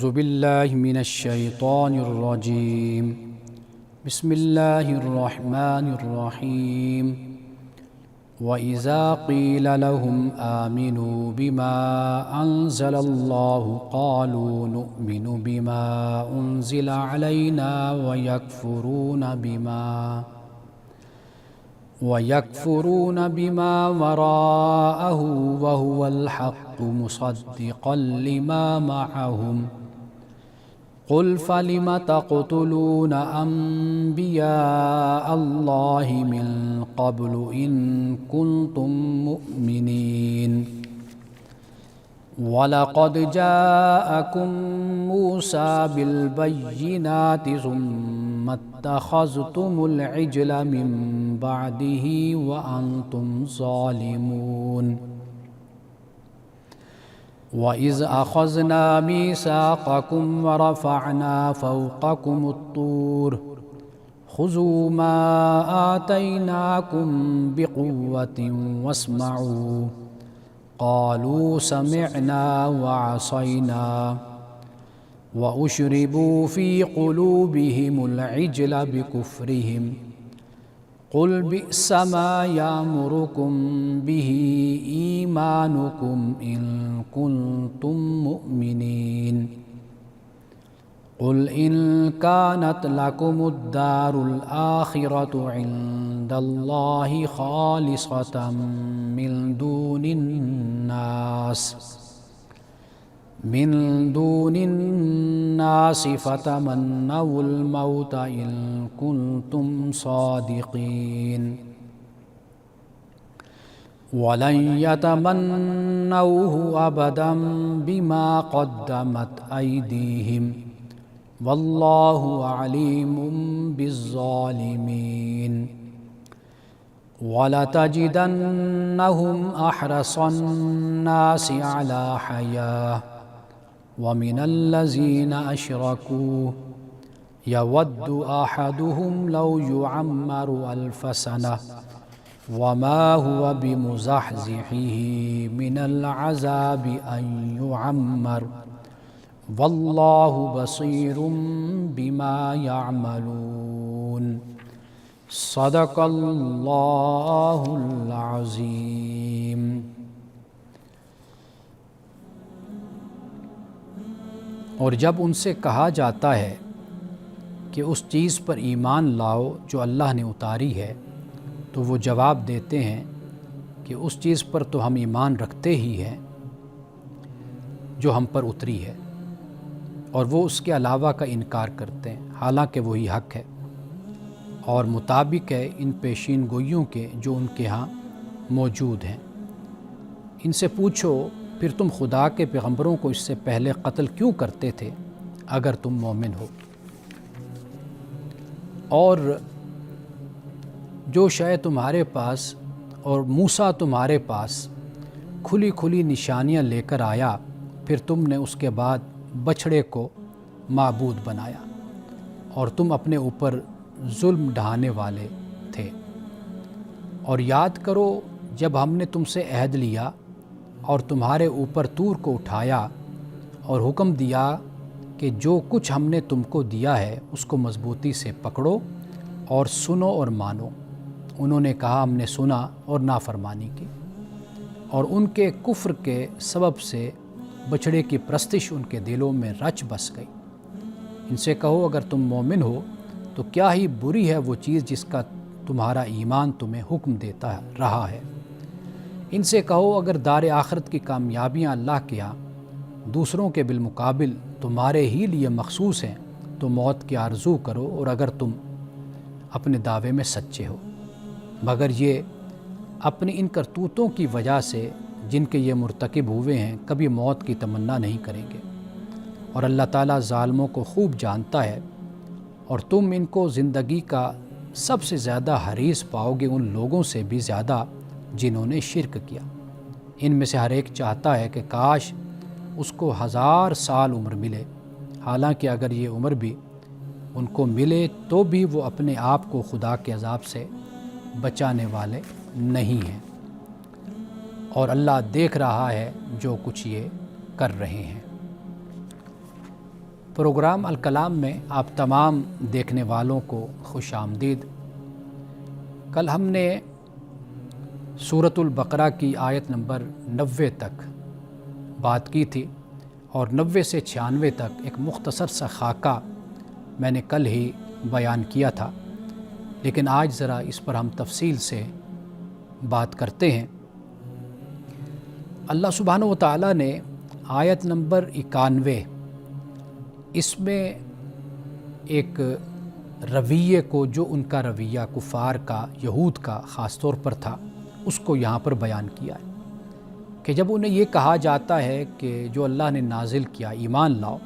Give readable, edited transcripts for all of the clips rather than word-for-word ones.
اعوذ باللہ من الشیطان الرجیم بسم اللہ الرحمن الرحیم وَإِذَا قِيلَ لَهُمْ آمِنُوا بِمَا أَنزَلَ اللَّهُ قَالُوا نُؤْمِنُ بِمَا أُنزِلَ عَلَيْنَا وَيَكْفُرُونَ بِمَا وَرَاءَهُ وَهُوَ الْحَقُّ مُصَدِّقًا لِمَا مَعَهُمْ قُلْ فَلِمَ تَقْتُلُونَ أَنْبِيَاءَ اللَّهِ مِنْ قَبْلُ إِن كُنْتُمْ مُؤْمِنِينَ وَلَقَدْ جَاءَكُمْ مُوسَى بِالْبَيِّنَاتِ ثُمَّ اتَّخَذْتُمُ الْعِجْلَ مِنْ بَعْدِهِ وَأَنْتُمْ ظَالِمُونَ وَإِذْ أَخَذْنَا مِيثَاقَكُمْ وَرَفَعْنَا فَوْقَكُمُ الطُّورَ خُذُوا مَا آتَيْنَاكُمْ بِقُوَّةٍ وَاسْمَعُوا قَالُوا سَمِعْنَا وَعَصَيْنَا وَأُشْرِبُوا فِي قُلُوبِهِمُ الْعِجْلَ بِكُفْرِهِمْ قُلْ بِئْسَ مَا يَأْمُرُكُمْ بِهِ إِيمَانُكُمْ إِن كُنتُم مُّؤْمِنِينَ قُلْ إِن كَانَتْ لَكُمُ الدَّارُ الْآخِرَةُ عِندَ اللَّهِ خَالِصَةً مِّن دُونِ النَّاسِ فَتَمَنَّوُا الْمَوْتَ إِن كُنتُمْ صَادِقِينَ وَلَن يَتَمَنَّوْهُ أَبَدًا بِمَا قَدَّمَتْ أَيْدِيهِمْ وَاللَّهُ عَلِيمٌ بِالظَّالِمِينَ وَلَتَجِدَنَّهُمْ أَحْرَصَ النَّاسِ عَلَى حَيَاةٍ وَمِنَ الَّذِينَ أَشْرَكُوا يَوَدُّ أَحَدُهُمْ لَوْ يُعَمَّرُ أَلْفَ سَنَةٍ وَمَا هُوَ بِمُزَحْزِحِهِ مِنَ الْعَذَابِ أَنْ يُعَمَّرَ وَاللَّهُ بَصِيرٌ بِمَا يَعْمَلُونَ صدق اللہ العظیم۔ اور جب ان سے کہا جاتا ہے کہ اس چیز پر ایمان لاؤ جو اللہ نے اتاری ہے، تو وہ جواب دیتے ہیں کہ اس چیز پر تو ہم ایمان رکھتے ہی ہیں جو ہم پر اتری ہے، اور وہ اس کے علاوہ کا انکار کرتے ہیں، حالانکہ وہی حق ہے اور مطابق ہے ان پیشین گوئیوں کے جو ان کے ہاں موجود ہیں۔ ان سے پوچھو پھر تم خدا کے پیغمبروں کو اس سے پہلے قتل کیوں کرتے تھے اگر تم مومن ہو؟ اور جو شے تمہارے پاس اور موسیٰ تمہارے پاس کھلی کھلی نشانیاں لے کر آیا، پھر تم نے اس کے بعد بچھڑے کو معبود بنایا اور تم اپنے اوپر ظلم ڈھانے والے تھے۔ اور یاد کرو جب ہم نے تم سے عہد لیا اور تمہارے اوپر طور کو اٹھایا اور حکم دیا کہ جو کچھ ہم نے تم کو دیا ہے اس کو مضبوطی سے پکڑو اور سنو اور مانو۔ انہوں نے کہا ہم نے سنا اور نافرمانی کی، اور ان کے کفر کے سبب سے بچھڑے کی پرستش ان کے دلوں میں رچ بس گئی۔ ان سے کہو اگر تم مومن ہو تو کیا ہی بری ہے وہ چیز جس کا تمہارا ایمان تمہیں حکم دیتا رہا ہے۔ ان سے کہو اگر دار آخرت کی کامیابیاں اللہ کے ہاں دوسروں کے بالمقابل تمہارے ہی لیے مخصوص ہیں تو موت کی آرزو کرو، اور اگر تم اپنے دعوے میں سچے ہو، مگر یہ اپنی ان کرتوتوں کی وجہ سے جن کے یہ مرتکب ہوئے ہیں کبھی موت کی تمنا نہیں کریں گے، اور اللہ تعالیٰ ظالموں کو خوب جانتا ہے۔ اور تم ان کو زندگی کا سب سے زیادہ حریص پاؤ گے ان لوگوں سے بھی زیادہ جنہوں نے شرک کیا۔ ان میں سے ہر ایک چاہتا ہے کہ کاش اس کو 1000 سال عمر ملے، حالانکہ اگر یہ عمر بھی ان کو ملے تو بھی وہ اپنے آپ کو خدا کے عذاب سے بچانے والے نہیں ہیں، اور اللہ دیکھ رہا ہے جو کچھ یہ کر رہے ہیں۔ پروگرام الکلام میں آپ تمام دیکھنے والوں کو خوش آمدید۔ کل ہم نے سورۃ البقرہ کی آیت نمبر 90 تک بات کی تھی اور 90 سے 96 تک ایک مختصر سا خاکہ میں نے کل ہی بیان کیا تھا، لیکن آج ذرا اس پر ہم تفصیل سے بات کرتے ہیں۔ اللہ سبحانہ و تعالیٰ نے آیت نمبر 91 اس میں ایک رویے کو، جو ان کا رویہ کفار کا، یہود کا خاص طور پر تھا، اس کو یہاں پر بیان کیا ہے کہ جب انہیں یہ کہا جاتا ہے کہ جو اللہ نے نازل کیا ایمان لاؤ،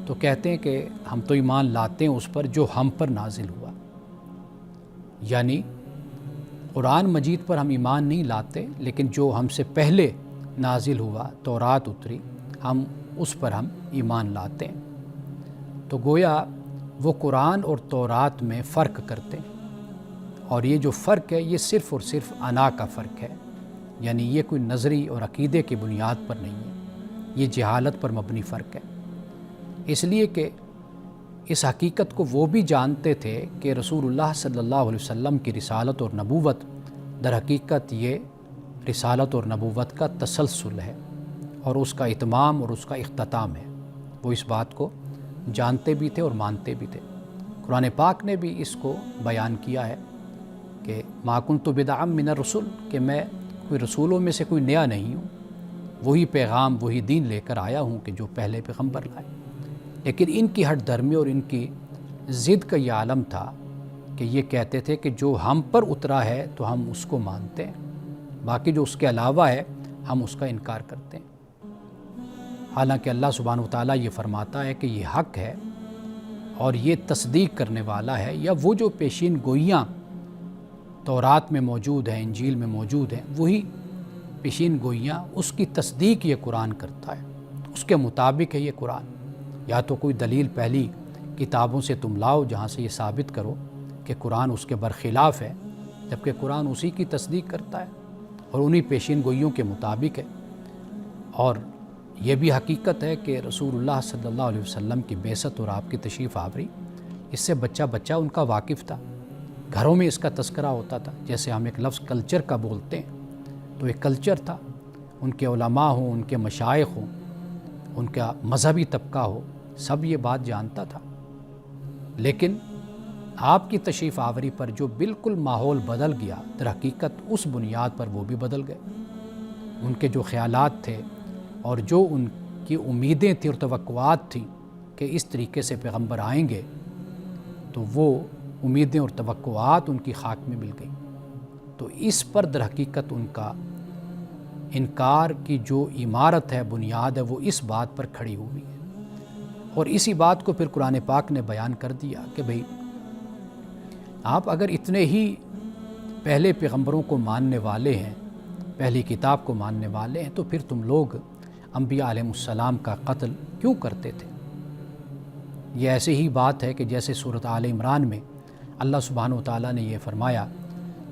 تو کہتے ہیں کہ ہم تو ایمان لاتے ہیں اس پر جو ہم پر نازل ہوا، یعنی قرآن مجید پر ہم ایمان نہیں لاتے، لیکن جو ہم سے پہلے نازل ہوا، تورات اتری، ہم اس پر ہم ایمان لاتے ہیں۔ تو گویا وہ قرآن اور تورات میں فرق کرتے ہیں، اور یہ جو فرق ہے یہ صرف اور صرف انا کا فرق ہے، یعنی یہ کوئی نظری اور عقیدے کی بنیاد پر نہیں ہے، یہ جہالت پر مبنی فرق ہے۔ اس لیے کہ اس حقیقت کو وہ بھی جانتے تھے کہ رسول اللہ صلی اللہ علیہ وسلم کی رسالت اور نبوت در حقیقت یہ رسالت اور نبوت کا تسلسل ہے، اور اس کا اتمام اور اس کا اختتام ہے۔ وہ اس بات کو جانتے بھی تھے اور مانتے بھی تھے۔ قرآن پاک نے بھی اس کو بیان کیا ہے کہ ما کنت بدعا من الرسل، کہ میں کوئی رسولوں میں سے کوئی نیا نہیں ہوں، وہی پیغام وہی دین لے کر آیا ہوں کہ جو پہلے پیغمبر لائے۔ لیکن ان کی ہٹ دھرمی اور ان کی ضد کا یہ عالم تھا کہ یہ کہتے تھے کہ جو ہم پر اترا ہے تو ہم اس کو مانتے ہیں، باقی جو اس کے علاوہ ہے ہم اس کا انکار کرتے ہیں۔ حالانکہ اللہ سبحانہ وتعالیٰ یہ فرماتا ہے کہ یہ حق ہے اور یہ تصدیق کرنے والا ہے، یا وہ جو پیشین گوئیاں تورات میں موجود ہیں، انجیل میں موجود ہیں، وہی پیشین گوئیاں، اس کی تصدیق یہ قرآن کرتا ہے، اس کے مطابق ہے یہ قرآن۔ یا تو کوئی دلیل پہلی کتابوں سے تم لاؤ جہاں سے یہ ثابت کرو کہ قرآن اس کے برخلاف ہے، جبکہ قرآن اسی کی تصدیق کرتا ہے اور انہی پیشین گوئیوں کے مطابق ہے۔ اور یہ بھی حقیقت ہے کہ رسول اللہ صلی اللہ علیہ وسلم کی بعثت اور آپ کی تشریف آوری، اس سے بچہ بچہ ان کا واقف تھا، گھروں میں اس کا تذکرہ ہوتا تھا۔ جیسے ہم ایک لفظ کلچر کا بولتے ہیں، تو ایک کلچر تھا، ان کے علماء ہوں، ان کے مشائخ ہوں، ان کا مذہبی طبقہ ہو، سب یہ بات جانتا تھا۔ لیکن آپ کی تشریف آوری پر جو بالکل ماحول بدل گیا، در حقیقت اس بنیاد پر وہ بھی بدل گئے۔ ان کے جو خیالات تھے اور جو ان کی امیدیں تھیں اور توقعات تھیں کہ اس طریقے سے پیغمبر آئیں گے، تو وہ امیدیں اور توقعات ان کی خاک میں مل گئیں۔ تو اس پر در حقیقت ان کا انکار کی جو عمارت ہے، بنیاد ہے، وہ اس بات پر کھڑی ہوئی ہے۔ اور اسی بات کو پھر قرآن پاک نے بیان کر دیا کہ بھئی آپ اگر اتنے ہی پہلے پیغمبروں کو ماننے والے ہیں، پہلی کتاب کو ماننے والے ہیں، تو پھر تم لوگ انبیاء علیہ السلام کا قتل کیوں کرتے تھے؟ یہ ایسے ہی بات ہے کہ جیسے سورۃ آل عمران میں اللہ سبحانہ و تعالیٰ نے یہ فرمایا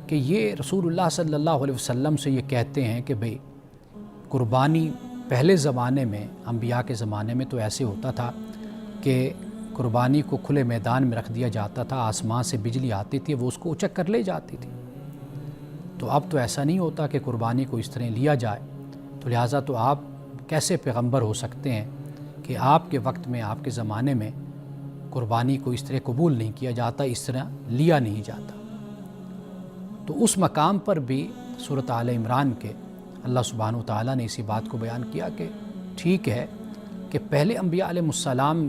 کہ یہ رسول اللہ صلی اللہ علیہ وسلم سے یہ کہتے ہیں کہ بھئی قربانی پہلے زمانے میں، انبیاء کے زمانے میں تو ایسے ہوتا تھا کہ قربانی کو کھلے میدان میں رکھ دیا جاتا تھا، آسمان سے بجلی آتی تھی، وہ اس کو اچک کر لے جاتی تھی۔ تو اب تو ایسا نہیں ہوتا کہ قربانی کو اس طرح لیا جائے، تو لہٰذا تو آپ کیسے پیغمبر ہو سکتے ہیں کہ آپ کے وقت میں، آپ کے زمانے میں قربانی کو اس طرح قبول نہیں کیا جاتا، اس طرح لیا نہیں جاتا۔ تو اس مقام پر بھی سورۃ آل عمران کے اللہ سبحانہ وتعالیٰ نے اسی بات کو بیان کیا کہ ٹھیک ہے کہ پہلے انبیاء علیہ السلام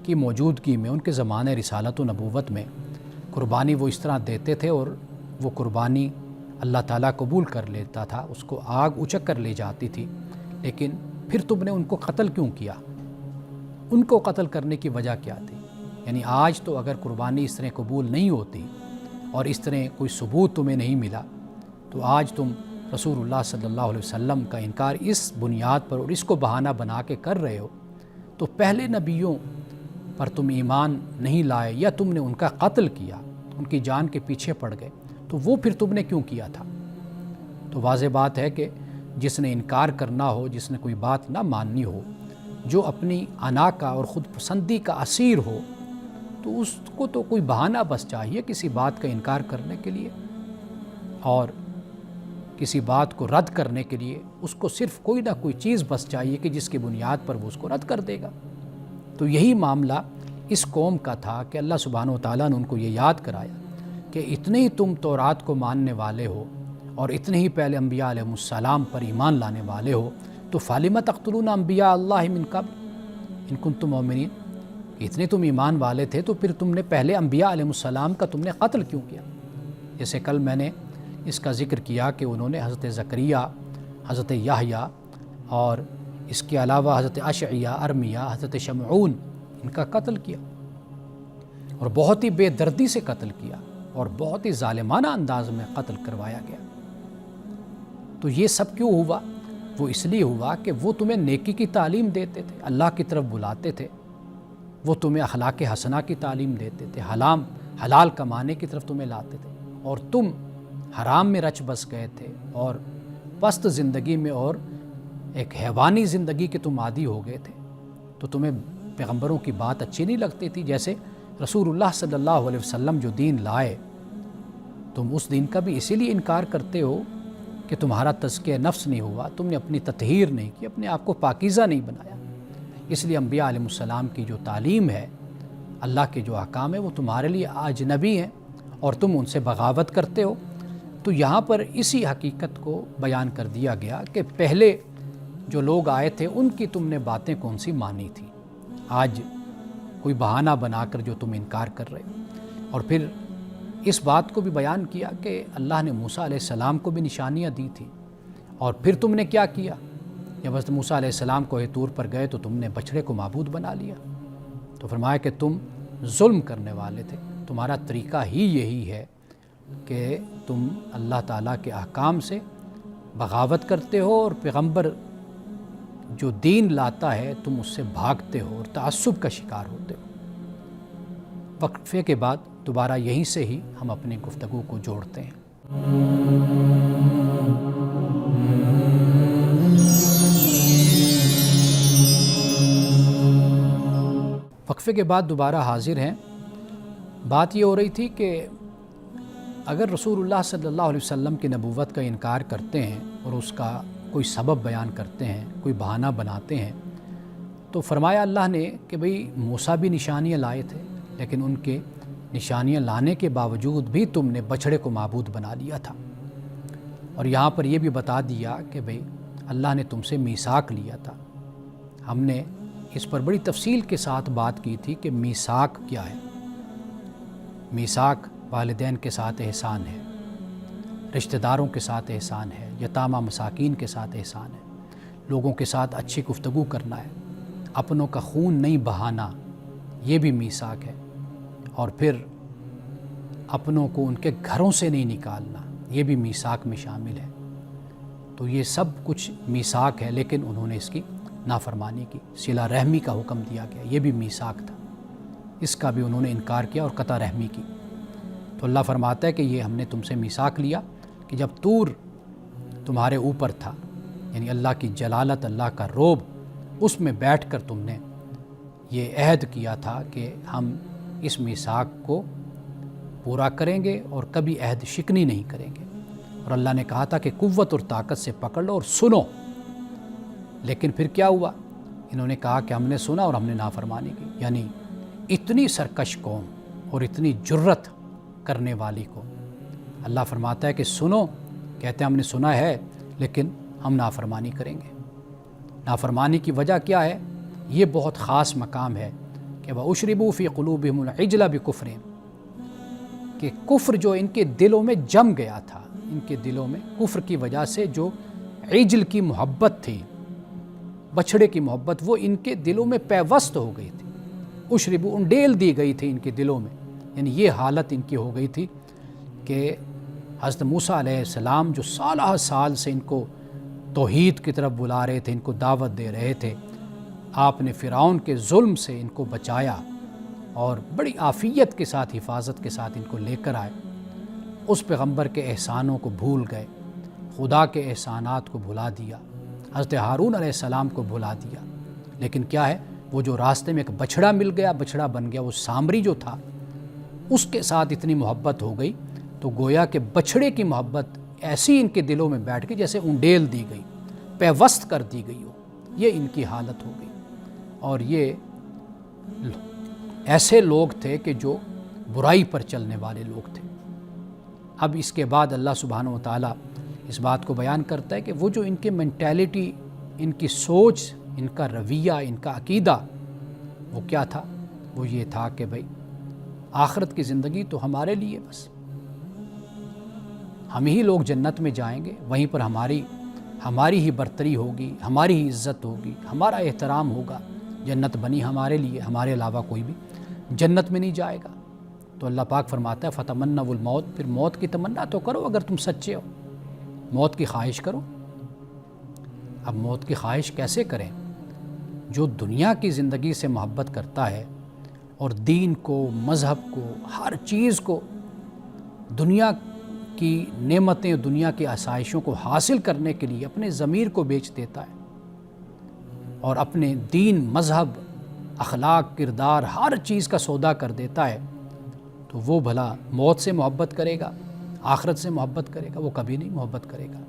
کی موجودگی میں، ان کے زمانے رسالت و نبوت میں قربانی وہ اس طرح دیتے تھے، اور وہ قربانی اللہ تعالیٰ قبول کر لیتا تھا، اس کو آگ اچک کر لے جاتی تھی۔ لیکن پھر تم نے ان کو قتل کیوں کیا؟ ان کو قتل کرنے کی وجہ کیا تھی؟ یعنی آج تو اگر قربانی اس طرح قبول نہیں ہوتی اور اس طرح کوئی ثبوت تمہیں نہیں ملا، تو آج تم رسول اللہ صلی اللہ علیہ وسلم کا انکار اس بنیاد پر اور اس کو بہانہ بنا کے کر رہے ہو، تو پہلے نبیوں پر تم ایمان نہیں لائے یا تم نے ان کا قتل کیا، ان کی جان کے پیچھے پڑ گئے، تو وہ پھر تم نے کیوں کیا تھا؟ تو واضح بات ہے کہ جس نے انکار کرنا ہو، جس نے کوئی بات نہ ماننی ہو، جو اپنی انا کا اور خود پسندی کا اسیر ہو تو اس کو تو کوئی بہانہ بس چاہیے کسی بات کا انکار کرنے کے لیے، اور کسی بات کو رد کرنے کے لیے اس کو صرف کوئی نہ کوئی چیز بس چاہیے کہ جس کی بنیاد پر وہ اس کو رد کر دے گا۔ تو یہی معاملہ اس قوم کا تھا کہ اللہ سبحانہ و تعالیٰ نے ان کو یہ یاد کرایا کہ اتنے ہی تم تورات کو ماننے والے ہو اور اتنے ہی پہلے انبیاء علیہ السلام پر ایمان لانے والے ہو، تو فَلِمَ تَقْتُلُونَ انبیاء اللہ من قبل ان کنتم مؤمنین، اتنے تم ایمان والے تھے تو پھر تم نے پہلے انبیاء علیہ السلام کا تم نے قتل کیوں کیا؟ جیسے کل میں نے اس کا ذکر کیا کہ انہوں نے حضرت زکریا، حضرت یحییٰ اور اس کے علاوہ حضرت اشعیاء، ارمیہ، حضرت شمعون، ان کا قتل کیا اور بہت ہی بے دردی سے قتل کیا اور بہت ہی ظالمانہ انداز میں قتل کروایا گیا۔ تو یہ سب کیوں ہوا؟ وہ اس لیے ہوا کہ وہ تمہیں نیکی کی تعلیم دیتے تھے، اللہ کی طرف بلاتے تھے، وہ تمہیں اخلاق حسنہ کی تعلیم دیتے تھے، حلال کمانے کی طرف تمہیں لاتے تھے، اور تم حرام میں رچ بس گئے تھے اور پست زندگی میں اور ایک حیوانی زندگی کے تم عادی ہو گئے تھے، تو تمہیں پیغمبروں کی بات اچھی نہیں لگتی تھی۔ جیسے رسول اللہ صلی اللہ علیہ وسلم جو دین لائے، تم اس دین کا بھی اسی لیے انکار کرتے ہو کہ تمہارا تزکیہ نفس نہیں ہوا، تم نے اپنی تطہیر نہیں کی، اپنے آپ کو پاکیزہ نہیں بنایا۔ اس لیے انبیاء علیہ السلام کی جو تعلیم ہے، اللہ کے جو احکام ہیں، وہ تمہارے لیے اجنبی ہیں اور تم ان سے بغاوت کرتے ہو۔ تو یہاں پر اسی حقیقت کو بیان کر دیا گیا کہ پہلے جو لوگ آئے تھے ان کی تم نے باتیں کون سی مانی تھی، آج کوئی بہانہ بنا کر جو تم انکار کر رہے ہو۔ اور پھر اس بات کو بھی بیان کیا کہ اللہ نے موسیٰ علیہ السلام کو بھی نشانیاں دی تھی، اور پھر تم نے کیا کیا؟ جب حضرت موسیٰ علیہ السلام کوہ طور پر گئے تو تم نے بچڑے کو معبود بنا لیا۔ تو فرمایا کہ تم ظلم کرنے والے تھے، تمہارا طریقہ ہی یہی ہے کہ تم اللہ تعالیٰ کے احکام سے بغاوت کرتے ہو اور پیغمبر جو دین لاتا ہے تم اس سے بھاگتے ہو اور تعصب کا شکار ہوتے ہو۔ وقفے کے بعد دوبارہ یہیں سے ہی ہم اپنی گفتگو کو جوڑتے ہیں۔ وقفے کے بعد دوبارہ حاضر ہیں۔ بات یہ ہو رہی تھی کہ اگر رسول اللہ صلی اللہ علیہ وسلم کی نبوت کا انکار کرتے ہیں اور اس کا کوئی سبب بیان کرتے ہیں، کوئی بہانہ بناتے ہیں، تو فرمایا اللہ نے کہ بھئی موسیٰ بھی نشانیاں لائے تھے، لیکن ان کے نشانیاں لانے کے باوجود بھی تم نے بچھڑے کو معبود بنا لیا تھا۔ اور یہاں پر یہ بھی بتا دیا کہ بھئی اللہ نے تم سے میثاق لیا تھا۔ ہم نے اس پر بڑی تفصیل کے ساتھ بات کی تھی کہ میثاق کیا ہے۔ میثاق والدین کے ساتھ احسان ہے، رشتہ داروں کے ساتھ احسان ہے، یتامہ مساکین کے ساتھ احسان ہے، لوگوں کے ساتھ اچھی گفتگو کرنا ہے، اپنوں کا خون نہیں بہانا، یہ بھی میثاق ہے، اور پھر اپنوں کو ان کے گھروں سے نہیں نکالنا، یہ بھی میثاق میں شامل ہے۔ تو یہ سب کچھ میثاق ہے، لیکن انہوں نے اس کی نافرمانی کی۔ صلہ رحمی کا حکم دیا گیا، یہ بھی میثاق تھا، اس کا بھی انہوں نے انکار کیا اور قطع رحمی کی۔ تو اللہ فرماتا ہے کہ یہ ہم نے تم سے میثاق لیا کہ جب طور تمہارے اوپر تھا، یعنی اللہ کی جلالت، اللہ کا روب، اس میں بیٹھ کر تم نے یہ عہد کیا تھا کہ ہم اس میثاق کو پورا کریں گے اور کبھی عہد شکنی نہیں کریں گے۔ اور اللہ نے کہا تھا کہ قوت اور طاقت سے پکڑ لو اور سنو، لیکن پھر کیا ہوا؟ انہوں نے کہا کہ ہم نے سنا اور ہم نے نافرمانی کی۔ یعنی اتنی سرکش قوم اور اتنی جرت کرنے والی کو اللہ فرماتا ہے کہ سنو، کہتے ہیں ہم نے سنا ہے لیکن ہم نافرمانی کریں گے۔ نافرمانی کی وجہ کیا ہے؟ یہ بہت خاص مقام ہے کہ وَأُشْرِبُوا فِي قُلُوبِهِمُ الْعِجْلَ بِكُفْرِهِمْ، کہ کفر جو ان کے دلوں میں جم گیا تھا، ان کے دلوں میں کفر کی وجہ سے جو عجل کی محبت تھی، بچھڑے کی محبت، وہ ان کے دلوں میں پیوست ہو گئی تھی، اشربو، انڈیل دی گئی تھی ان کے دلوں میں۔ یعنی یہ حالت ان کی ہو گئی تھی کہ حضرت موسیٰ علیہ السلام جو سالہ سال سے ان کو توحید کی طرف بلا رہے تھے، ان کو دعوت دے رہے تھے، آپ نے فرعون کے ظلم سے ان کو بچایا اور بڑی عافیت کے ساتھ، حفاظت کے ساتھ ان کو لے کر آئے۔ اس پیغمبر کے احسانوں کو بھول گئے، خدا کے احسانات کو بھلا دیا، حضرت ہارون علیہ السلام کو بھلا دیا، لیکن کیا ہے، وہ جو راستے میں ایک بچھڑا مل گیا، بچھڑا بن گیا، وہ سامری جو تھا اس کے ساتھ اتنی محبت ہو گئی، تو گویا کہ بچھڑے کی محبت ایسی ان کے دلوں میں بیٹھ گئی جیسے انڈیل دی گئی، پیوست کر دی گئی ہو، یہ ان کی حالت ہو گئی۔ اور یہ ایسے لوگ تھے کہ جو برائی پر چلنے والے لوگ تھے۔ اب اس کے بعد اللہ سبحانہ و تعالیٰ اس بات کو بیان کرتا ہے کہ وہ جو ان کے مینٹیلٹی، ان کی سوچ، ان کا رویہ، ان کا عقیدہ، وہ کیا تھا؟ وہ یہ تھا کہ بھئی آخرت کی زندگی تو ہمارے لیے، بس ہم ہی لوگ جنت میں جائیں گے، وہیں پر ہماری ہی برتری ہوگی، ہماری ہی عزت ہوگی، ہمارا احترام ہوگا، جنت بنی ہمارے لیے، ہمارے علاوہ کوئی بھی جنت میں نہیں جائے گا۔ تو اللہ پاک فرماتا ہے فتمنوا الموت، پھر موت کی تمنا تو کرو اگر تم سچے ہو، موت کی خواہش کرو۔ اب موت کی خواہش کیسے کریں؟ جو دنیا کی زندگی سے محبت کرتا ہے اور دین کو، مذہب کو، ہر چیز کو، دنیا کی نعمتیں، دنیا کی آسائشوں کو حاصل کرنے کے لیے اپنے ضمیر کو بیچ دیتا ہے اور اپنے دین، مذہب، اخلاق، کردار، ہر چیز کا سودا کر دیتا ہے، تو وہ بھلا موت سے محبت کرے گا، آخرت سے محبت کرے گا؟ وہ کبھی نہیں محبت کرے گا۔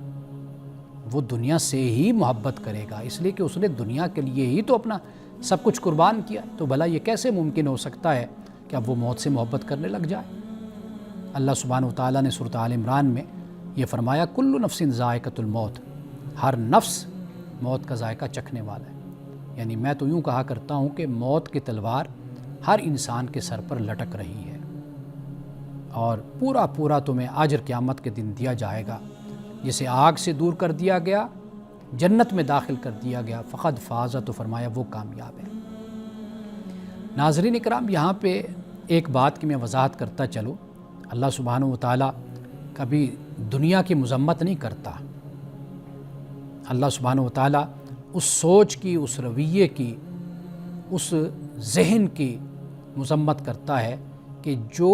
وہ دنیا سے ہی محبت کرے گا، اس لیے کہ اس نے دنیا کے لیے ہی تو اپنا سب کچھ قربان کیا۔ تو بھلا یہ کیسے ممکن ہو سکتا ہے کہ اب وہ موت سے محبت کرنے لگ جائے؟ اللہ سبحانہ وتعالیٰ نے سورۃ آل عمران میں یہ فرمایا کل نفس ذائقۃ الموت، ہر نفس موت کا ذائقہ چکھنے والا ہے۔ یعنی میں تو یوں کہا کرتا ہوں کہ موت کی تلوار ہر انسان کے سر پر لٹک رہی ہے اور پورا تمہیں اجر قیامت کے دن دیا جائے گا۔ جسے آگ سے دور کر دیا گیا، جنت میں داخل کر دیا گیا، فقد فاز، تو فرمایا وہ کامیاب ہے۔ ناظرین اکرام، یہاں پہ ایک بات کی میں وضاحت کرتا چلوں، اللہ سبحانہ و تعالیٰ کبھی دنیا کی مذمت نہیں کرتا۔ اللہ سبحانہ و تعالیٰ اس سوچ کی، اس رویے کی، اس ذہن کی مذمت کرتا ہے کہ جو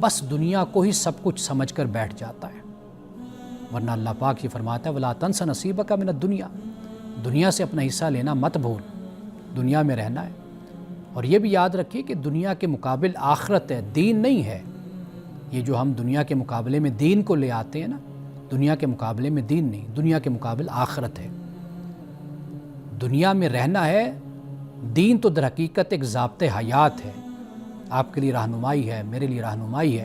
بس دنیا کو ہی سب کچھ سمجھ کر بیٹھ جاتا ہے۔ ورنہ اللہ پاک یہ فرماتا ہے وَلَا تَنْسَ نَصِيبَكَ مِنَ الدُّنْيَا، دنیا سے اپنا حصہ لینا مت بھول، دنیا میں رہنا ہے۔ اور یہ بھی یاد رکھیے کہ دنیا کے مقابل آخرت ہے، دین نہیں ہے۔ یہ جو ہم دنیا کے مقابلے میں دین کو لے آتے ہیں نا، دنیا کے مقابلے میں دین نہیں، دنیا کے مقابل آخرت ہے۔ دنیا میں رہنا ہے، دین تو در حقیقت ایک ضابطۂ حیات ہے، آپ کے لیے رہنمائی ہے، میرے لیے رہنمائی ہے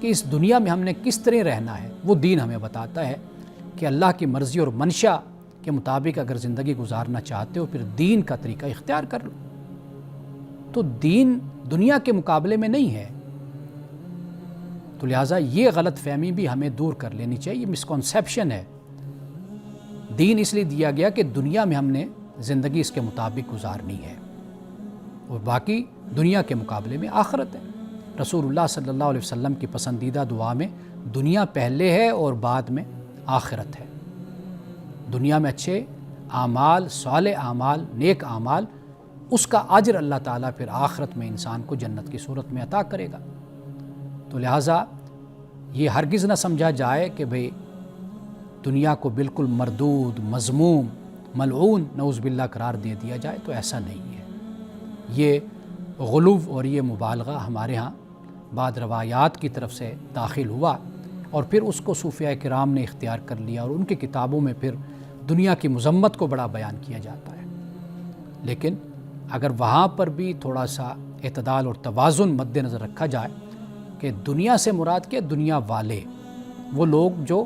کہ اس دنیا میں ہم نے کس طرح رہنا ہے۔ وہ دین ہمیں بتاتا ہے کہ اللہ کی مرضی اور منشا کے مطابق اگر زندگی گزارنا چاہتے ہو پھر دین کا طریقہ اختیار کر لو۔ تو دین دنیا کے مقابلے میں نہیں ہے، تو لہٰذا یہ غلط فہمی بھی ہمیں دور کر لینی چاہیے، یہ مسکنسیپشن ہے۔ دین اس لیے دیا گیا کہ دنیا میں ہم نے زندگی اس کے مطابق گزارنی ہے، اور باقی دنیا کے مقابلے میں آخرت ہے۔ رسول اللہ صلی اللہ علیہ وسلم کی پسندیدہ دعا میں دنیا پہلے ہے اور بعد میں آخرت ہے۔ دنیا میں اچھے اعمال، صالح اعمال، نیک اعمال، اس کا اجر اللہ تعالیٰ پھر آخرت میں انسان کو جنت کی صورت میں عطا کرے گا۔ تو لہٰذا یہ ہرگز نہ سمجھا جائے کہ بھئی دنیا کو بالکل مردود، مذموم، ملعون نعوذ باللہ قرار دے دیا جائے، تو ایسا نہیں ہے۔ یہ غلو اور یہ مبالغہ ہمارے ہاں بعد روایات کی طرف سے داخل ہوا، اور پھر اس کو صوفیاء کرام نے اختیار کر لیا، اور ان کی کتابوں میں پھر دنیا کی مذمت کو بڑا بیان کیا جاتا ہے۔ لیکن اگر وہاں پر بھی تھوڑا سا اعتدال اور توازن مد نظر رکھا جائے کہ دنیا سے مراد کیا، دنیا والے، وہ لوگ جو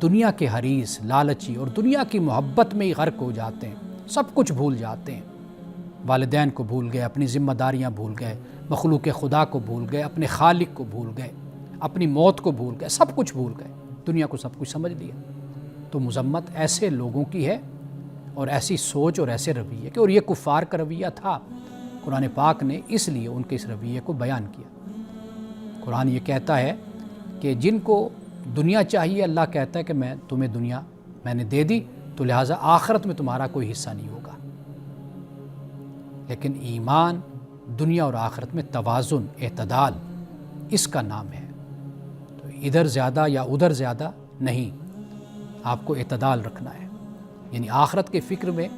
دنیا کے حریص، لالچی اور دنیا کی محبت میں ہی غرق ہو جاتے ہیں، سب کچھ بھول جاتے ہیں، والدین کو بھول گئے، اپنی ذمہ داریاں بھول گئے، مخلوق خدا کو بھول گئے، اپنے خالق کو بھول گئے، اپنی موت کو بھول گئے، سب کچھ بھول گئے، دنیا کو سب کچھ سمجھ لیا۔ تو مذمت ایسے لوگوں کی ہے اور ایسی سوچ اور ایسے رویے کی، اور یہ کفار کا رویہ تھا۔ قرآن پاک نے اس لیے ان کے اس رویے کو بیان کیا۔ قرآن یہ کہتا ہے کہ جن کو دنیا چاہیے، اللہ کہتا ہے کہ میں تمہیں دنیا میں نے دے دی، تو لہٰذا آخرت میں تمہارا کوئی حصہ نہیں ہوگا۔ لیکن ایمان دنیا اور آخرت میں توازن، اعتدال، اس کا نام ہے۔ تو ادھر زیادہ یا ادھر زیادہ نہیں، آپ کو اعتدال رکھنا ہے۔ یعنی آخرت کے فکر میں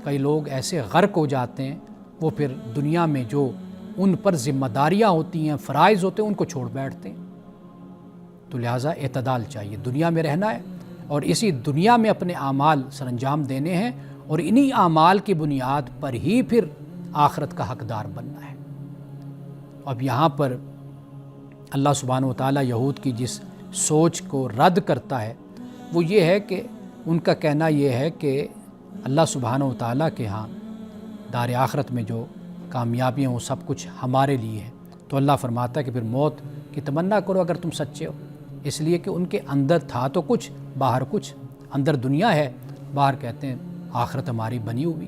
کئی لوگ ایسے غرق ہو جاتے ہیں، وہ پھر دنیا میں جو ان پر ذمہ داریاں ہوتی ہیں، فرائض ہوتے ہیں، ان کو چھوڑ بیٹھتے ہیں۔ تو لہٰذا اعتدال چاہیے، دنیا میں رہنا ہے اور اسی دنیا میں اپنے اعمال سر انجام دینے ہیں، اور انہی اعمال کی بنیاد پر ہی پھر آخرت کا حقدار بننا ہے۔ اب یہاں پر اللہ سبحانہ و تعالیٰ یہود کی جس سوچ کو رد کرتا ہے وہ یہ ہے کہ ان کا کہنا یہ ہے کہ اللہ سبحانہ و تعالیٰ کے ہاں دار آخرت میں جو کامیابیاں وہ سب کچھ ہمارے لیے ہے۔ تو اللہ فرماتا ہے کہ پھر موت کی تمنا کرو اگر تم سچے ہو، اس لیے کہ ان کے اندر تھا تو کچھ، باہر کچھ، اندر دنیا ہے، باہر کہتے ہیں آخرت ہماری بنی ہوئی،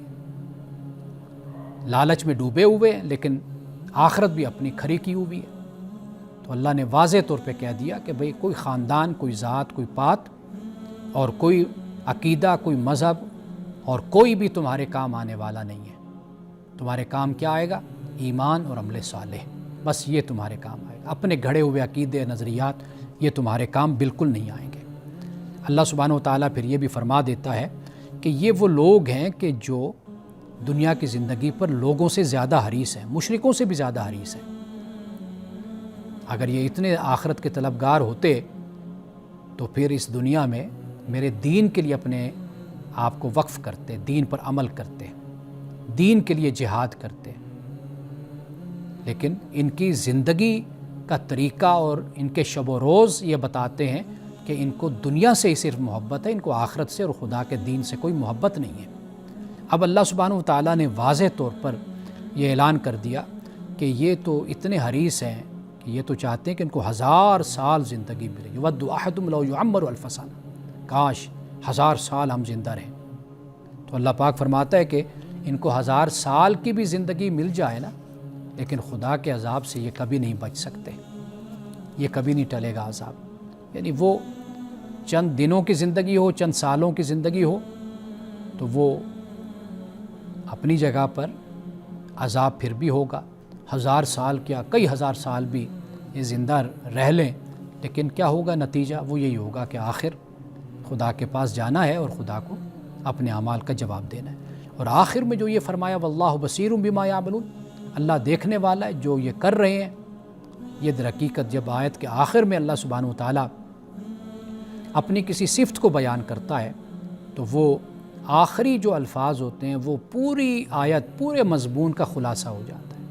لالچ میں ڈوبے ہوئے ہیں، لیکن آخرت بھی اپنی کھری کی ہوئی ہے۔ تو اللہ نے واضح طور پہ کہہ دیا کہ بھئی کوئی خاندان، کوئی ذات، کوئی پات اور کوئی عقیدہ، کوئی مذہب اور کوئی بھی تمہارے کام آنے والا نہیں ہے۔ تمہارے کام کیا آئے گا؟ ایمان اور عمل صالح، بس یہ تمہارے کام آئے گا۔ اپنے گھڑے ہوئے عقیدے، نظریات، یہ تمہارے کام بالکل نہیں آئیں گے۔ اللہ سبحانہ و تعالیٰ پھر یہ بھی فرما دیتا ہے کہ یہ وہ لوگ ہیں کہ جو دنیا کی زندگی پر لوگوں سے زیادہ حریص ہیں، مشرکوں سے بھی زیادہ حریص ہیں۔ اگر یہ اتنے آخرت کے طلبگار ہوتے تو پھر اس دنیا میں میرے دین کے لیے اپنے آپ کو وقف کرتے، دین پر عمل کرتے، دین کے لیے جہاد کرتے، لیکن ان کی زندگی کا طریقہ اور ان کے شب و روز یہ بتاتے ہیں کہ ان کو دنیا سے ہی صرف محبت ہے، ان کو آخرت سے اور خدا کے دین سے کوئی محبت نہیں ہے۔ اب اللہ سبحانہ و تعالیٰ نے واضح طور پر یہ اعلان کر دیا کہ یہ تو اتنے حریص ہیں کہ یہ تو چاہتے ہیں کہ ان کو 1000 سال زندگی ملے، یود احدہم لو یعمر 1000 سنہ، کاش 1000 سال ہم زندہ رہیں۔ تو اللہ پاک فرماتا ہے کہ ان کو 1000 سال کی بھی زندگی مل جائے نا، لیکن خدا کے عذاب سے یہ کبھی نہیں بچ سکتے، یہ کبھی نہیں ٹلے گا عذاب۔ یعنی وہ چند دنوں کی زندگی ہو، چند سالوں کی زندگی ہو، تو وہ اپنی جگہ پر عذاب پھر بھی ہوگا۔ 1000 سال کیا، کئی 1000 سال بھی یہ زندہ رہ لیں، لیکن کیا ہوگا نتیجہ؟ وہ یہی ہوگا کہ آخر خدا کے پاس جانا ہے اور خدا کو اپنے اعمال کا جواب دینا ہے۔ اور آخر میں جو یہ فرمایا واللہ بصیر بما یعملون، اللہ دیکھنے والا ہے جو یہ کر رہے ہیں۔ یہ در حقیقت جب آیت کے آخر میں اللہ سبحانہ و تعالیٰ اپنی کسی صفت کو بیان کرتا ہے تو وہ آخری جو الفاظ ہوتے ہیں وہ پوری آیت، پورے مضمون کا خلاصہ ہو جاتا ہے۔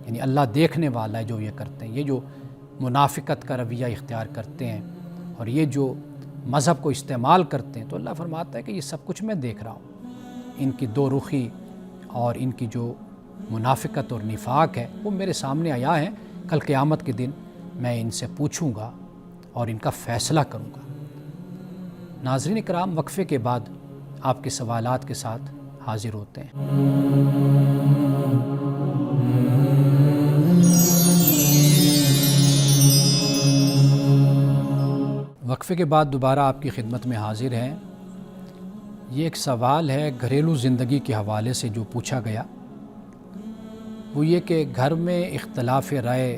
یعنی اللہ دیکھنے والا ہے جو یہ کرتے ہیں، یہ جو منافقت کا رویہ اختیار کرتے ہیں اور یہ جو مذہب کو استعمال کرتے ہیں، تو اللہ فرماتا ہے کہ یہ سب کچھ میں دیکھ رہا ہوں۔ ان کی دو رخی اور ان کی جو منافقت اور نفاق ہے وہ میرے سامنے آیا ہے، کل قیامت کے دن میں ان سے پوچھوں گا اور ان کا فیصلہ کروں گا۔ ناظرین کرام، وقفے کے بعد آپ کے سوالات کے ساتھ حاضر ہوتے ہیں۔ وقفے کے بعد دوبارہ آپ کی خدمت میں حاضر ہیں۔ یہ ایک سوال ہے گھریلو زندگی کے حوالے سے جو پوچھا گیا، وہ یہ کہ گھر میں اختلاف رائے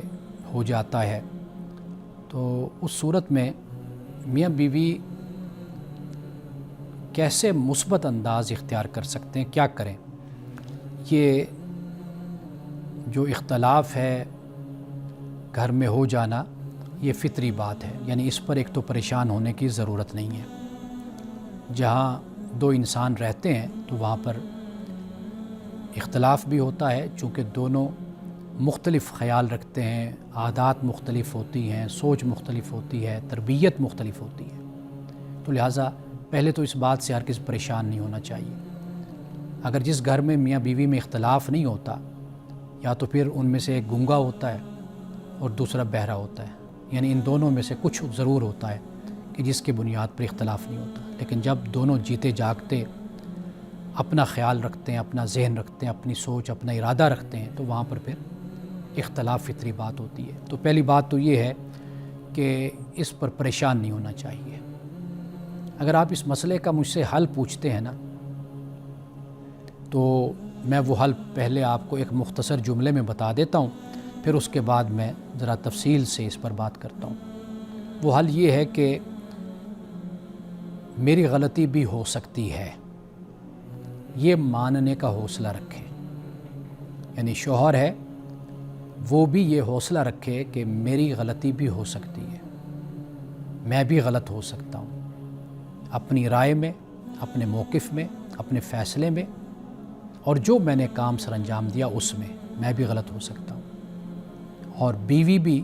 ہو جاتا ہے، تو اس صورت میں میاں بیوی کیسے مثبت انداز اختیار کر سکتے ہیں، کیا کریں؟ یہ جو اختلاف ہے گھر میں ہو جانا یہ فطری بات ہے، یعنی اس پر ایک تو پریشان ہونے کی ضرورت نہیں ہے۔ جہاں دو انسان رہتے ہیں تو وہاں پر اختلاف بھی ہوتا ہے، چونکہ دونوں مختلف خیال رکھتے ہیں، عادات مختلف ہوتی ہیں، سوچ مختلف ہوتی ہے، تربیت مختلف ہوتی ہے، تو لہٰذا پہلے تو اس بات سے ہرگز پریشان نہیں ہونا چاہیے۔ اگر جس گھر میں میاں بیوی میں اختلاف نہیں ہوتا، یا تو پھر ان میں سے ایک گونگا ہوتا ہے اور دوسرا بہرا ہوتا ہے، یعنی ان دونوں میں سے کچھ ضرور ہوتا ہے کہ جس کی بنیاد پر اختلاف نہیں ہوتا۔ لیکن جب دونوں جیتے جاگتے اپنا خیال رکھتے ہیں، اپنا ذہن رکھتے ہیں، اپنی سوچ، اپنا ارادہ رکھتے ہیں، تو وہاں پر پھر اختلاف فطری بات ہوتی ہے۔ تو پہلی بات تو یہ ہے کہ اس پر پریشان نہیں ہونا چاہیے۔ اگر آپ اس مسئلے کا مجھ سے حل پوچھتے ہیں نا، تو میں وہ حل پہلے آپ کو ایک مختصر جملے میں بتا دیتا ہوں، پھر اس کے بعد میں ذرا تفصیل سے اس پر بات کرتا ہوں۔ وہ حل یہ ہے کہ میری غلطی بھی ہو سکتی ہے، یہ ماننے کا حوصلہ رکھیں، یعنی شوہر ہے وہ بھی یہ حوصلہ رکھے کہ میری غلطی بھی ہو سکتی ہے، میں بھی غلط ہو سکتا ہوں، اپنی رائے میں، اپنے موقف میں، اپنے فیصلے میں، اور جو میں نے کام سر انجام دیا اس میں بھی غلط ہو سکتا ہوں۔ اور بیوی بھی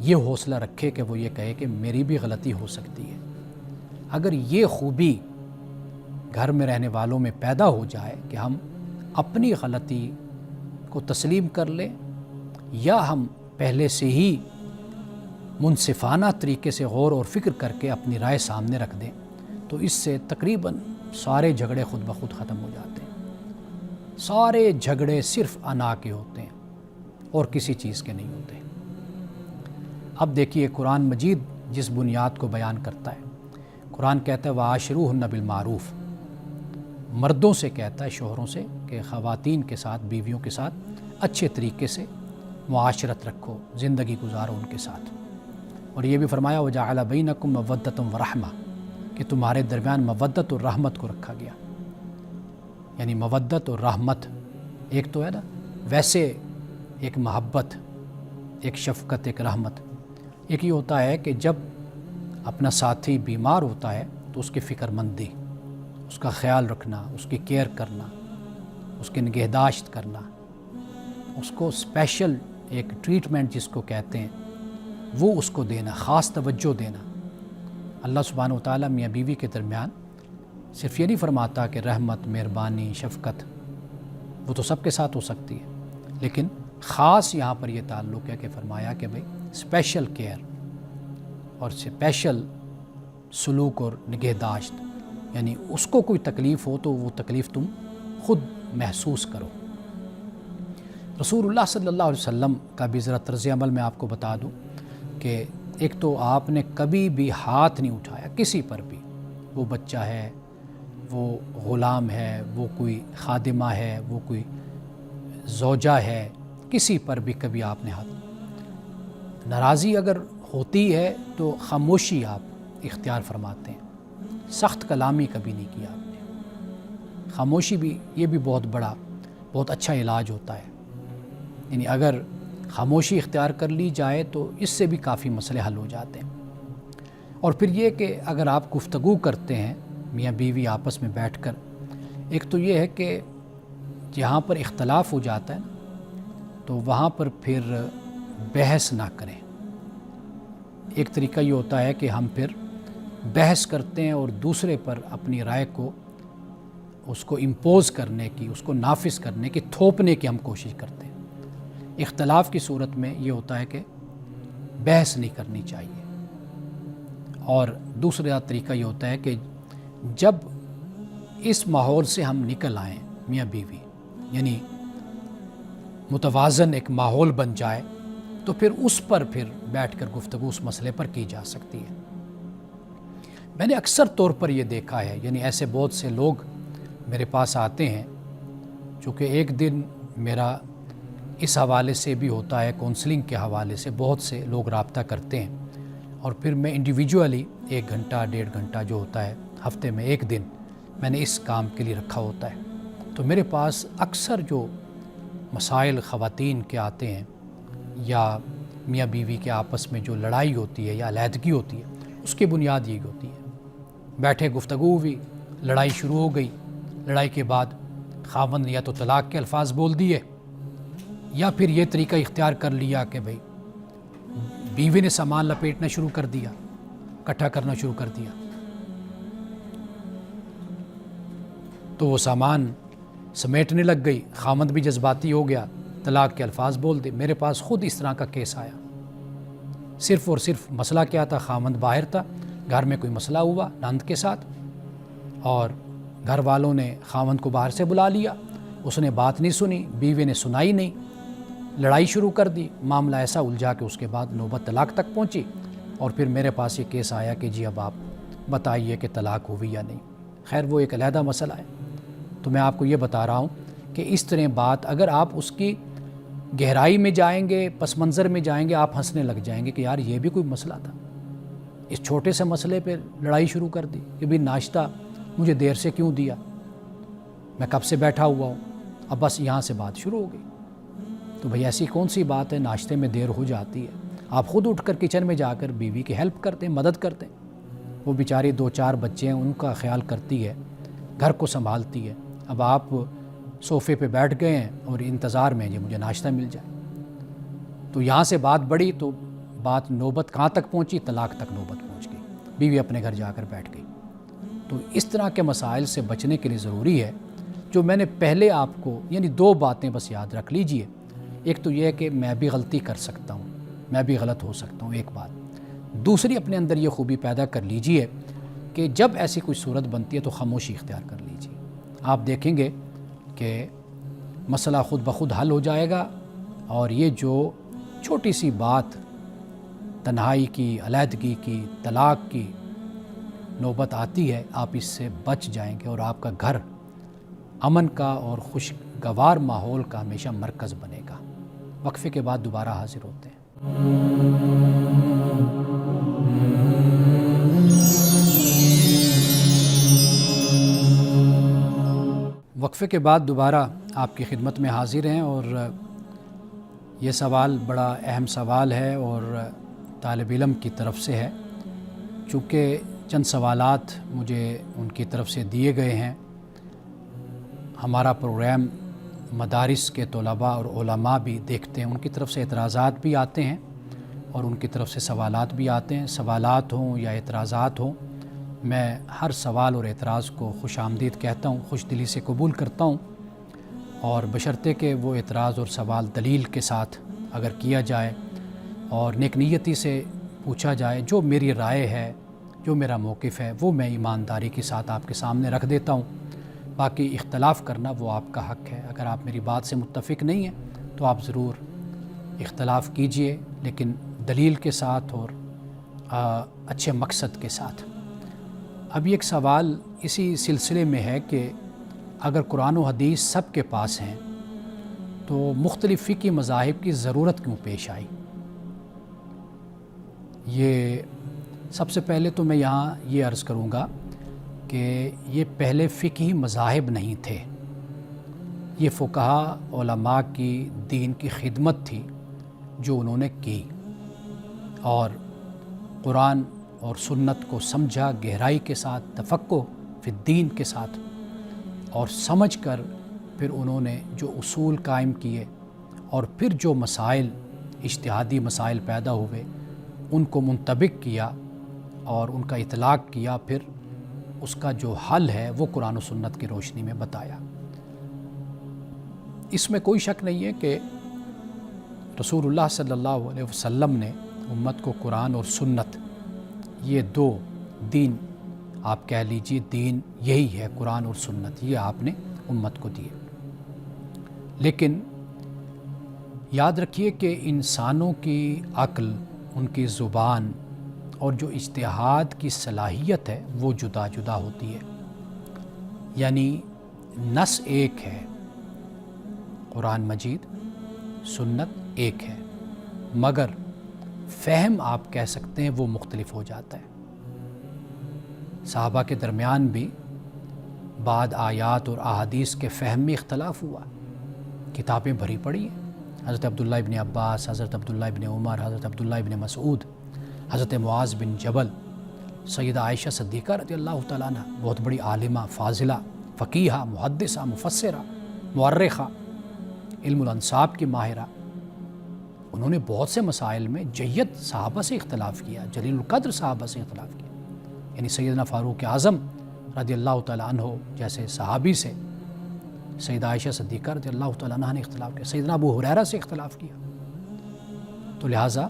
یہ حوصلہ رکھے کہ وہ یہ کہے کہ میری بھی غلطی ہو سکتی ہے۔ اگر یہ خوبی گھر میں رہنے والوں میں پیدا ہو جائے کہ ہم اپنی غلطی کو تسلیم کر لیں، یا ہم پہلے سے ہی منصفانہ طریقے سے غور اور فکر کر کے اپنی رائے سامنے رکھ دیں، تو اس سے تقریباً سارے جھگڑے خود بخود ختم ہو جاتے ہیں۔ سارے جھگڑے صرف انا کے ہوتے ہیں اور کسی چیز کے نہیں ہوتے۔ اب دیکھیے قرآن مجید جس بنیاد کو بیان کرتا ہے، قرآن کہتا ہے وَعَاشِرُوهُنَّ بِالْمَعْرُوفِ، مردوں سے کہتا ہے، شوہروں سے، کہ خواتین کے ساتھ، بیویوں کے ساتھ اچھے طریقے سے معاشرت رکھو، زندگی گزارو ان کے ساتھ۔ اور یہ بھی فرمایا وَجَعَلَ بَيْنَكُمْ مَوَدَّةً وَرَحْمَةً، کہ تمہارے درمیان مودت اور رحمت کو رکھا گیا۔ یعنی مودت اور رحمت ایک تو ہے نا، ویسے ایک محبت، ایک شفقت، ایک رحمت، ایک یہ ہوتا ہے کہ جب اپنا ساتھی بیمار ہوتا ہے تو اس کی فکر مندی، اس کا خیال رکھنا، اس کی کیئر کرنا، اس کی نگہداشت کرنا، اس کو اسپیشل ایک ٹریٹمنٹ جس کو کہتے ہیں وہ اس کو دینا، خاص توجہ دینا۔ اللہ سبحانہ وتعالیٰ میاں بیوی کے درمیان صرف یہ نہیں فرماتا کہ رحمت، مہربانی، شفقت وہ تو سب کے ساتھ ہو سکتی ہے، لیکن خاص یہاں پر یہ تعلق ہے کہ فرمایا کہ بھئی اسپیشل کیئر اور اسپیشل سلوک اور نگہداشت، یعنی اس کو کوئی تکلیف ہو تو وہ تکلیف تم خود محسوس کرو۔ رسول اللہ صلی اللہ علیہ وسلم کا بھی ذرا طرز عمل میں آپ کو بتا دوں کہ ایک تو آپ نے کبھی بھی ہاتھ نہیں اٹھایا کسی پر بھی، وہ بچہ ہے، وہ غلام ہے، وہ کوئی خادمہ ہے، وہ کوئی زوجہ ہے، کسی پر بھی کبھی آپ نے ہاتھ، ناراضی اگر ہوتی ہے تو خاموشی آپ اختیار فرماتے ہیں، سخت کلامی کبھی نہیں کیا آپ نے۔ خاموشی بھی، یہ بھی بہت اچھا علاج ہوتا ہے، یعنی اگر خاموشی اختیار کر لی جائے تو اس سے بھی کافی مسئلے حل ہو جاتے ہیں۔ اور پھر یہ کہ اگر آپ گفتگو کرتے ہیں میاں بیوی آپس میں بیٹھ کر، ایک تو یہ ہے کہ جہاں پر اختلاف ہو جاتا ہے نا تو وہاں پر پھر بحث نہ کریں۔ ایک طریقہ یہ ہوتا ہے کہ ہم پھر بحث کرتے ہیں اور دوسرے پر اپنی رائے کو، اس کو امپوز کرنے کی، اس کو نافذ کرنے کی، تھوپنے کی ہم کوشش کرتے ہیں۔ اختلاف کی صورت میں یہ ہوتا ہے کہ بحث نہیں کرنی چاہیے۔ اور دوسرا طریقہ یہ ہوتا ہے کہ جب اس ماحول سے ہم نکل آئیں میاں بیوی، یعنی متوازن ایک ماحول بن جائے، تو پھر اس پر پھر بیٹھ کر گفتگو اس مسئلے پر کی جا سکتی ہے۔ میں نے اکثر طور پر یہ دیکھا ہے، یعنی ایسے بہت سے لوگ میرے پاس آتے ہیں، چونکہ ایک دن میرا اس حوالے سے بھی ہوتا ہے، کونسلنگ کے حوالے سے بہت سے لوگ رابطہ کرتے ہیں، اور پھر میں انڈیویجولی 1 گھنٹا 1.5 گھنٹا جو ہوتا ہے ہفتے میں 1 دن میں نے اس کام کے لیے رکھا ہوتا ہے۔ تو میرے پاس اکثر جو مسائل خواتین کے آتے ہیں یا میاں بیوی کے آپس میں جو لڑائی ہوتی ہے یا علیحدگی ہوتی ہے، اس کی بنیاد یہی ہوتی ہے۔ بیٹھے گفتگو ہوئی، لڑائی شروع ہو گئی، لڑائی کے بعد خاوند یا تو طلاق کے الفاظ بول دیے، یا پھر یہ طریقہ اختیار کر لیا کہ بھئی بیوی نے سامان لپیٹنا شروع کر دیا، اکٹھا کرنا شروع کر دیا، تو وہ سامان سمیٹنے لگ گئی، خاوند بھی جذباتی ہو گیا، طلاق کے الفاظ بول دے۔ میرے پاس خود اس طرح کا کیس آیا، صرف اور صرف مسئلہ کیا تھا، خاوند باہر تھا، گھر میں کوئی مسئلہ ہوا نند کے ساتھ، اور گھر والوں نے خاوند کو باہر سے بلا لیا، اس نے بات نہیں سنی، بیوی نے سنائی نہیں، لڑائی شروع کر دی، معاملہ ایسا الجھا کہ اس کے بعد نوبت طلاق تک پہنچی، اور پھر میرے پاس یہ کیس آیا کہ جی اب آپ بتائیے کہ طلاق ہوئی یا نہیں۔ خیر وہ ایک علیحدہ مسئلہ ہے، تو میں آپ کو یہ بتا رہا ہوں کہ اس طرح بات اگر آپ اس کی گہرائی میں جائیں گے، پس منظر میں جائیں گے، آپ ہنسنے لگ جائیں گے کہ یار یہ بھی کوئی مسئلہ تھا، اس چھوٹے سے مسئلے پہ لڑائی شروع کر دی کہ بھی ناشتہ مجھے دیر سے کیوں دیا، میں کب سے بیٹھا ہوا ہوں، اب بس یہاں سے بات شروع ہو گئی۔ تو بھئی ایسی کون سی بات ہے، ناشتے میں دیر ہو جاتی ہے، آپ خود اٹھ کر کچن میں جا کر بیوی کی ہیلپ کرتے ہیں، مدد کرتے ہیں۔ وہ بیچاری 2-4 بچے ہیں، ان کا خیال کرتی ہے، گھر کو سنبھالتی ہے۔ اب آپ صوفے پہ بیٹھ گئے ہیں اور انتظار میں مجھے ناشتہ مل جائے۔ تو یہاں سے بات بڑھی تو بات نوبت کہاں تک پہنچی، طلاق تک نوبت پہنچ گئی، بیوی اپنے گھر جا کر بیٹھ گئی۔ تو اس طرح کے مسائل سے بچنے کے لیے ضروری ہے، جو میں نے پہلے آپ کو یعنی 2 باتیں بس یاد رکھ لیجئے۔ ایک تو یہ ہے کہ میں بھی غلطی کر سکتا ہوں، میں بھی غلط ہو سکتا ہوں، ایک بات۔ دوسری، اپنے اندر یہ خوبی پیدا کر لیجئے کہ جب ایسی کوئی صورت بنتی ہے تو خاموشی اختیار کر لیجئے۔ آپ دیکھیں گے کہ مسئلہ خود بخود حل ہو جائے گا، اور یہ جو چھوٹی سی بات تنہائی کی، علیحدگی کی، طلاق کی نوبت آتی ہے، آپ اس سے بچ جائیں گے، اور آپ کا گھر امن کا اور خوشگوار ماحول کا ہمیشہ مرکز بنے گا۔ وقفے کے بعد دوبارہ حاضر ہوتے ہیں۔ وقفے کے بعد دوبارہ آپ کی خدمت میں حاضر ہیں، اور یہ سوال بڑا اہم سوال ہے اور طالب علم کی طرف سے ہے۔ چونکہ چند سوالات مجھے ان کی طرف سے دیے گئے ہیں، ہمارا پروگرام مدارس کے طلباء اور علماء بھی دیکھتے ہیں، ان کی طرف سے اعتراضات بھی آتے ہیں اور ان کی طرف سے سوالات بھی آتے ہیں۔ سوالات ہوں یا اعتراضات ہوں، میں ہر سوال اور اعتراض کو خوش آمدید کہتا ہوں، خوش دلی سے قبول کرتا ہوں، اور بشرطے کہ وہ اعتراض اور سوال دلیل کے ساتھ اگر کیا جائے اور نیک نیتی سے پوچھا جائے، جو میری رائے ہے، جو میرا موقف ہے، وہ میں ایمانداری کے ساتھ آپ کے سامنے رکھ دیتا ہوں۔ باقی اختلاف کرنا وہ آپ کا حق ہے، اگر آپ میری بات سے متفق نہیں ہیں تو آپ ضرور اختلاف کیجئے، لیکن دلیل کے ساتھ اور اچھے مقصد کے ساتھ۔ اب ایک سوال اسی سلسلے میں ہے کہ اگر قرآن و حدیث سب کے پاس ہیں تو مختلف فقہی مذاہب کی ضرورت کیوں پیش آئی؟ یہ سب سے پہلے تو میں یہاں یہ عرض کروں گا کہ یہ پہلے فقہی مذاہب نہیں تھے، یہ فقہا علماء کی دین کی خدمت تھی جو انہوں نے کی، اور قرآن اور سنت کو سمجھا، گہرائی کے ساتھ، تفقہ فی الدین کے ساتھ، اور سمجھ کر پھر انہوں نے جو اصول قائم کیے، اور پھر جو مسائل اجتہادی مسائل پیدا ہوئے ان کو منطبق کیا اور ان کا اطلاق کیا، پھر اس کا جو حل ہے وہ قرآن و سنت کی روشنی میں بتایا۔ اس میں کوئی شک نہیں ہے کہ رسول اللہ صلی اللہ علیہ وسلم نے امت کو قرآن اور سنت، یہ 2 دین آپ کہہ لیجئے، دین یہی ہے، قرآن اور سنت، یہ آپ نے امت کو دیے۔ لیکن یاد رکھیے کہ انسانوں کی عقل، ان کی زبان اور جو اجتہاد کی صلاحیت ہے وہ جدا جدا ہوتی ہے، یعنی نص ایک ہے، قرآن مجید، سنت ایک ہے، مگر فہم آپ کہہ سکتے ہیں وہ مختلف ہو جاتا ہے۔ صحابہ کے درمیان بھی بعد آیات اور احادیث کے فہم میں اختلاف ہوا، کتابیں بھری پڑی ہیں، حضرت عبداللہ ابن عباس، حضرت عبداللہ ابن عمر، حضرت عبداللہ ابن مسعود، حضرت معاذ بن جبل، سیدہ عائشہ صدیقہ رضی اللہ تعالیٰ عنہ، بہت بڑی عالمہ، فاضلہ، فقیہہ، محدثہ، مفسرہ، مورخہ، علم الانساب کی ماہرہ، انہوں نے بہت سے مسائل میں جید صحابہ سے اختلاف کیا، جلیل القدر صحابہ سے اختلاف کیا، یعنی سیدنا فاروق اعظم رضی اللہ تعالیٰ عنہ جیسے صحابی سے سیدہ عائشہ صدیقہ رضی اللہ تعالیٰ عنہ نے اختلاف کیا، سیدنا ابو ہریرہ سے اختلاف کیا۔ تو لہٰذا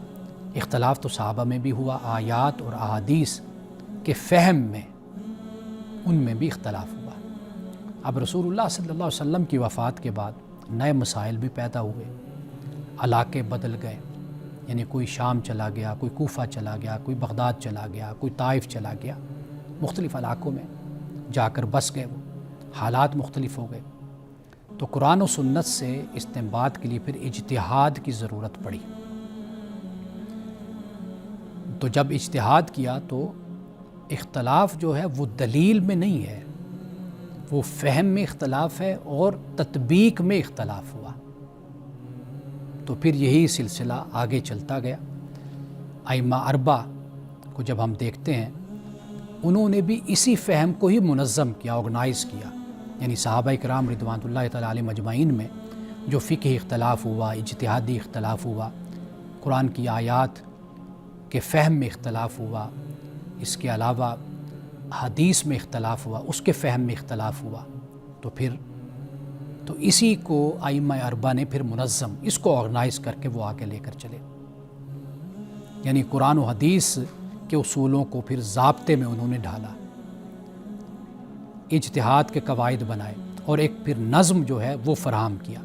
اختلاف تو صحابہ میں بھی ہوا، آیات اور احادیث کے فہم میں ان میں بھی اختلاف ہوا۔ اب رسول اللہ صلی اللہ علیہ وسلم کی وفات کے بعد نئے مسائل بھی پیدا ہوئے، علاقے بدل گئے، یعنی کوئی شام چلا گیا، کوئی کوفہ چلا گیا، کوئی بغداد چلا گیا، کوئی طائف چلا گیا، مختلف علاقوں میں جا کر بس گئے، وہ حالات مختلف ہو گئے، تو قرآن و سنت سے استنباط کے لیے پھر اجتہاد کی ضرورت پڑی۔ تو جب اجتہاد کیا تو اختلاف جو ہے وہ دلیل میں نہیں ہے، وہ فہم میں اختلاف ہے اور تطبیق میں اختلاف ہوا۔ تو پھر یہی سلسلہ آگے چلتا گیا۔ ائمہ اربعہ کو جب ہم دیکھتے ہیں، انہوں نے بھی اسی فہم کو ہی منظم کیا، آرگنائز کیا، یعنی صحابہ کرام رضوان اللہ تعالیٰ علیہم اجمعین میں جو فقہی اختلاف ہوا، اجتہادی اختلاف ہوا، قرآن کی آیات کے فہم میں اختلاف ہوا، اس کے علاوہ حدیث میں اختلاف ہوا، اس کے فہم میں اختلاف ہوا، تو اسی کو ائمہ اربعہ نے پھر منظم، اس کو آرگنائز کر کے وہ آگے لے کر چلے، یعنی قرآن و حدیث کے اصولوں کو پھر ضابطے میں انہوں نے ڈھالا، اجتہاد کے قواعد بنائے اور ایک پھر نظم جو ہے وہ فراہم کیا۔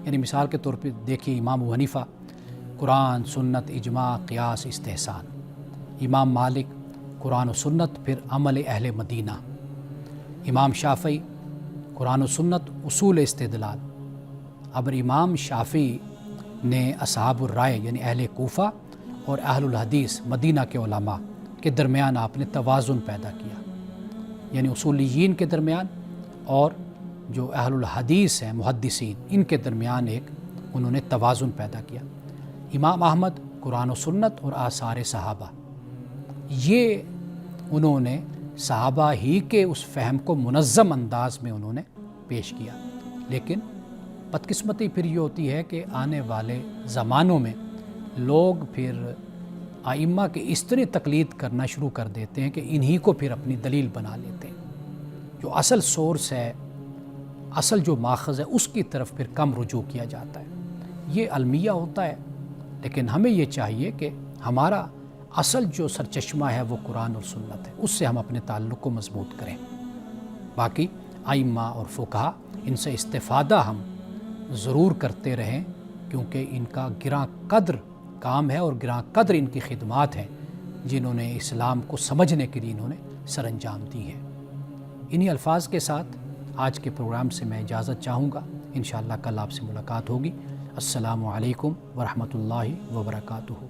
یعنی مثال کے طور پہ دیکھیے، امام ابو حنیفہ قرآن، سنت، اجماع، قیاس، استحسان، امام مالک قرآن و سنت پھر عمل اہل مدینہ، امام شافعی قرآن و سنت اصول استدلال۔ اب امام شافعی نے اصحاب الرائے یعنی اہل کوفہ اور اہل الحدیث مدینہ کے علماء کے درمیان آپ نے توازن پیدا کیا، یعنی اصولیین کے درمیان اور جو اہل الحدیث ہیں محدثین، ان کے درمیان ایک انہوں نے توازن پیدا کیا۔ امام احمد قرآن و سنت اور آثار صحابہ، یہ انہوں نے صحابہ ہی کے اس فہم کو منظم انداز میں انہوں نے پیش کیا۔ لیکن بدقسمتی پھر یہ ہوتی ہے کہ آنے والے زمانوں میں لوگ پھر ائمہ کے اس طرح تقلید کرنا شروع کر دیتے ہیں کہ انہی کو پھر اپنی دلیل بنا لیتے ہیں، جو اصل سورس ہے، اصل جو ماخذ ہے، اس کی طرف پھر کم رجوع کیا جاتا ہے۔ یہ المیہ ہوتا ہے، لیکن ہمیں یہ چاہیے کہ ہمارا اصل جو سرچشمہ ہے وہ قرآن اور سنت ہے، اس سے ہم اپنے تعلق کو مضبوط کریں۔ باقی ائمہ اور فقہا، ان سے استفادہ ہم ضرور کرتے رہیں، کیونکہ ان کا گراں قدر کام ہے اور گراں قدر ان کی خدمات ہیں، جنہوں نے اسلام کو سمجھنے کے لیے انہوں نے سر انجام دی ہے۔ انہی الفاظ کے ساتھ آج کے پروگرام سے میں اجازت چاہوں گا، انشاءاللہ کل آپ سے ملاقات ہوگی۔ السلام علیکم ورحمۃ اللہ وبرکاتہ۔